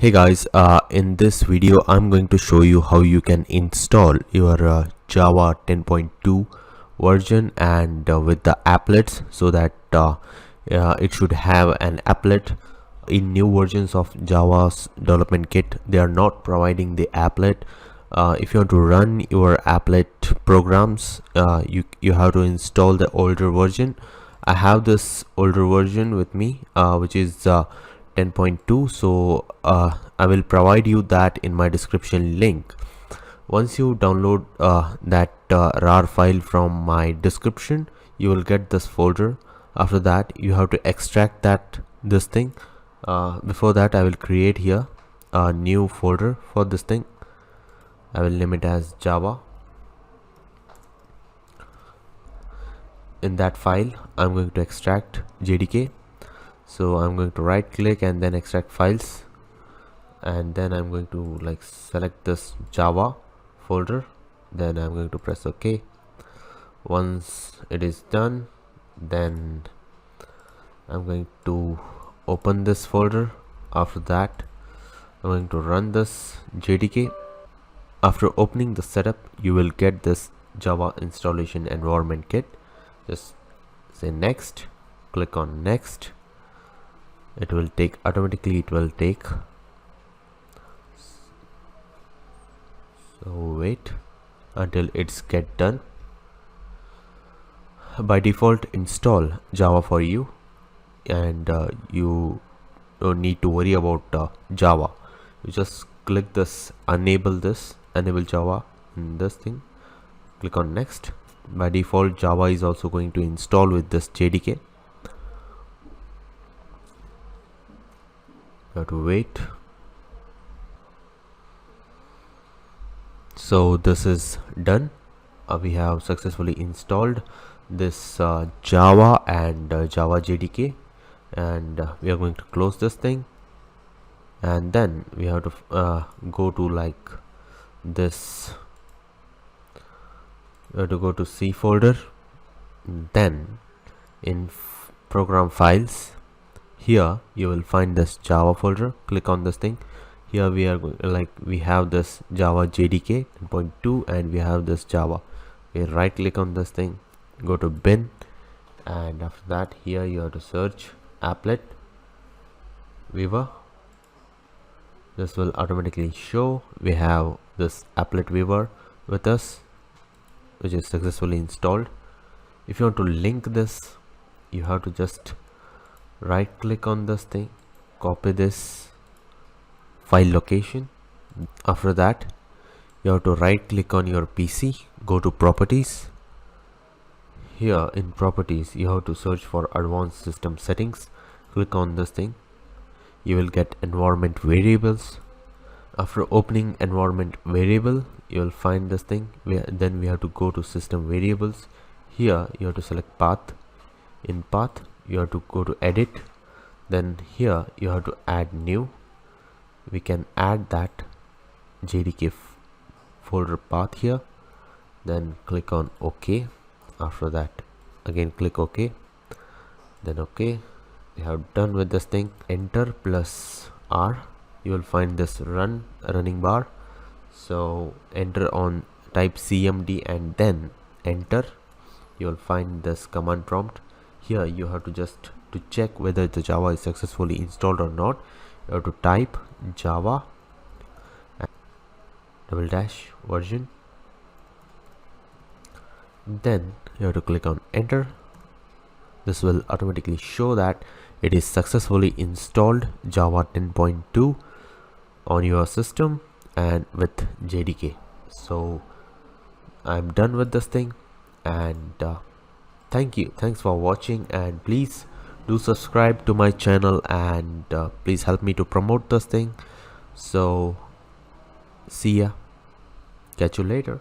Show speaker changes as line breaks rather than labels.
Hey guys, in this video I'm going to show you how you can install your Java 10.2 version and with the applets, so that it should have an applet. In new versions of Java's development kit, they are not providing the applet. If you want to run your applet programs, you have to install the older version. I have this older version with me, which is 10.2, so I will provide you that in my description link. Once you download that rar file from my description, you will get this folder. After that, you have to extract this thing. Before that, I will create here a new folder for this thing. I will name it as Java. In that file, I'm going to extract JDK. So I'm going to right click and then extract files, and then I'm going to select this Java folder. Then I'm going to press OK. Once it is done, then I'm going to open this folder. After that, I'm going to run this JDK. After opening the setup, you will get this Java installation environment kit. Just say next, click on next. It will take automatically, so wait until it's get done. By default, install Java for you, and you don't need to worry about Java. You just click this enable Java in this thing, click on next. By default, Java is also going to install with this JDK. You have to wait. So this is done. We have successfully installed this Java and Java JDK, and we are going to close this thing, and then we have to go to this. We have to go to C folder, then in program files, here you will find this Java folder. Click on this thing. Here we are we have this Java JDK 10.2 and we have this Java. We right click on this thing, go to bin, and after that here you have to search applet viewer. This will automatically show we have this applet viewer with us, which is successfully installed. If you want to link this, you have to just right click on this thing, copy this file location. After that, you have to right click on your PC, go to properties. Here in properties, you have to search for advanced system settings. Click on this thing. You will get environment variables. After opening environment variable, you will find this thing. Then we have to go to system variables. Here you have to select path. In path, you have to go to edit. Then here you have to add new. We can add that JDK folder path here. Then click on OK. After that, again click OK. Then OK. We have done with this thing. Enter plus R. You will find this running bar. So enter on type CMD and then enter. You will find this command prompt. Here you have to just to check whether the Java is successfully installed or not. You have to type Java -- version. Then you have to click on enter. This will automatically show that it is successfully installed Java 10.2 on your system and with JDK. So I'm done with this thing, and thanks for watching, and please do subscribe to my channel, and please help me to promote this thing. So see ya, catch you later.